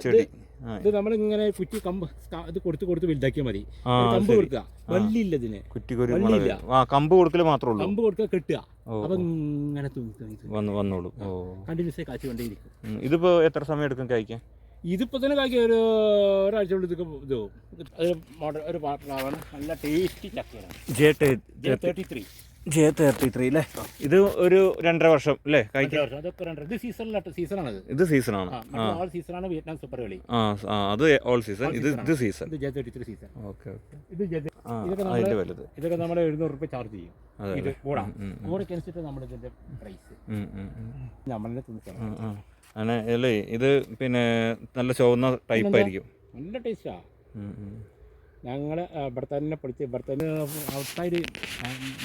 ചെടി ഇത് നമ്മളിങ്ങനെ കുറ്റി കമ്പ് ഇത് കൊടുത്ത് വലുതാക്കിയാൽ മതി. കമ്പ് കൊടുക്കുക, വള്ളിയില്ല ഇതിന്. കമ്പ് കൊടുക്കല് മാത്രമേ ഉള്ളൂ. കമ്പ് കൊടുക്കുക, കെട്ടുക, അപ്പൊ ഇങ്ങനെ വന്നോളൂ. കണ്ടിന്യൂസ് ആയി കാച്ചുകൊണ്ടേയിരിക്കും. ഇതിപ്പോ എത്ര സമയം എടുക്കും കഴിക്കാൻ? ഇതിപ്പോ തന്നെ കാക്കി ഒരാഴ്ച കൊണ്ട് ഇതൊക്കെ ഒരു പാട്ടാണ്. നല്ല ടേസ്റ്റി ചക്കയാണ്. J33 അല്ലേ? ഇത് ഒരു 2.5 വർഷം അല്ലേ കഴിക്കാൻ? ഇത് സീസണാണ്. ഇത് സീസണാണ്. ഓൾ സീസണാണ് വിയറ്റ്നാം സൂപ്പർ കളി. അത് ഓൾ സീസൺ. ഇത് സീസൺ. ഇത് J33 സീസൺ. ഓക്കെ. ഇതൊക്കെ നമ്മൾ 700 രൂപ ചാർജ് ചെയ്യും. ഇത് കൂടനുസരിച്ചിട്ട് നമ്മുടെ ഇതിന്റെ പ്രൈസ് നമ്മളെ തുണിച്ചാണ്. അല്ലേ? ഇത് പിന്നെ നല്ല ചുവന്ന ടൈപ്പ് ആയിരിക്കും. നല്ല ടേസ്റ്റാ. ഞങ്ങൾ ഇവിടെ തന്നെ പഠിച്ച് ഇവിടെ തന്നെ ഔട്ട്സൈഡ്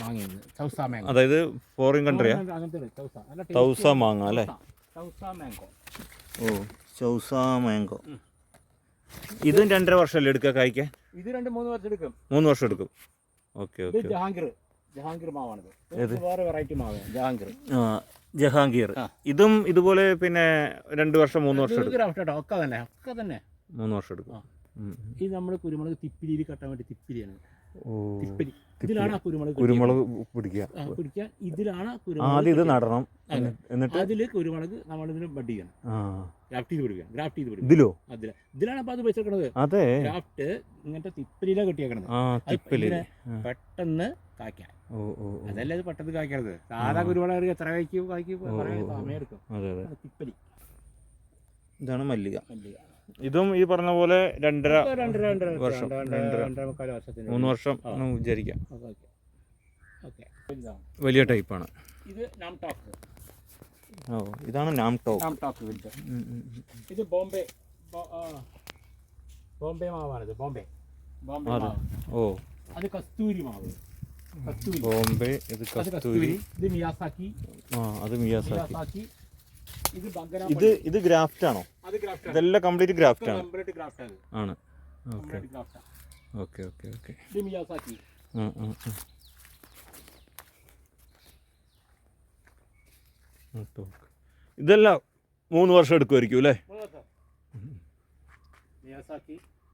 വാങ്ങിയത് ചൗസ മാംഗോ. അതായത് ഫോറിൻ കൺട്രിയാ? ചൗസ മാങ്ങ അല്ലേ? ചൗസ മാംഗോ. ഇതും 2.5 വർഷമല്ലേ എടുക്കുക കഴിക്കാൻ? ഇത് 2-3 വർഷം എടുക്കും. 3 വർഷം എടുക്കും. ഓക്കെ. ജഹാംഗീർ മാവാണിത്. വേറെ വെറൈറ്റി മാവ് ജഹാംഗീർ. ഇതും ഇതുപോലെ പിന്നെ 2 വർഷം 3 വർഷം എടുക്കും. ഒക്കെ തന്നെ 3 വർഷം എടുക്കും. ഇത് നമ്മൾ കുരുമുളക് തിപ്പിലിയിൽ കെട്ടാൻ വേണ്ടി തിപ്പിലിയാണ്. ഇതിലാണ് കുരുമുളക് പിടിക്കുക. ഇതിലാണ് ആദ്യം ഇത് നടണം, എന്നിട്ട് അതില് കുരുമുളക് നമ്മളിതിന് ബഡ് ചെയ്യണം. ഗ്രാഫ്റ്റ് ചെയ്ത് പിടിക്കുക. ഇതിലാണ് അപ്പൊ അത് വെച്ചേക്കണത്. അതെ, ഗ്രാഫ്റ്റ് ഇങ്ങനത്തെ തിപ്പിലിയിലാണ് കെട്ടിയേക്കണത്. പെട്ടെന്ന് കായ്ക്കാൻ. അതല്ലേ ഇത് പെട്ടെന്ന് കായ്ക്കണത്. സാധാ കുരുമുളക് എത്ര കായ്ക്കും സമയം എടുക്കും. തിപ്പലി. ഇതാണ് മല്ലിക. ഇതും ഈ പറഞ്ഞ പോലെ 2.5 വർഷം 3 വർഷം വിചാരിക്കാം. വലിയ ടൈപ്പാണ്. ഇതാണ് നാംടോക്ക്. ഇത് ബോംബെ മാവാണിത്. ബോംബെ. അത് കസ്തൂരി മാവ്. ബോംബെ. ഇത് കസ്തൂരി. ഇത് മിയാസാക്കി. അത് മിയാസാക്കി. ഇത് ഗ്രാഫ്റ്റ് ആണോ? ഇതെല്ലാം കംപ്ലീറ്റ് ഗ്രാഫ്റ്റ് ആണ്. ഓക്കെ. ഇതെല്ലാം 3 വർഷം എടുക്കുമായിരിക്കും അല്ലേ?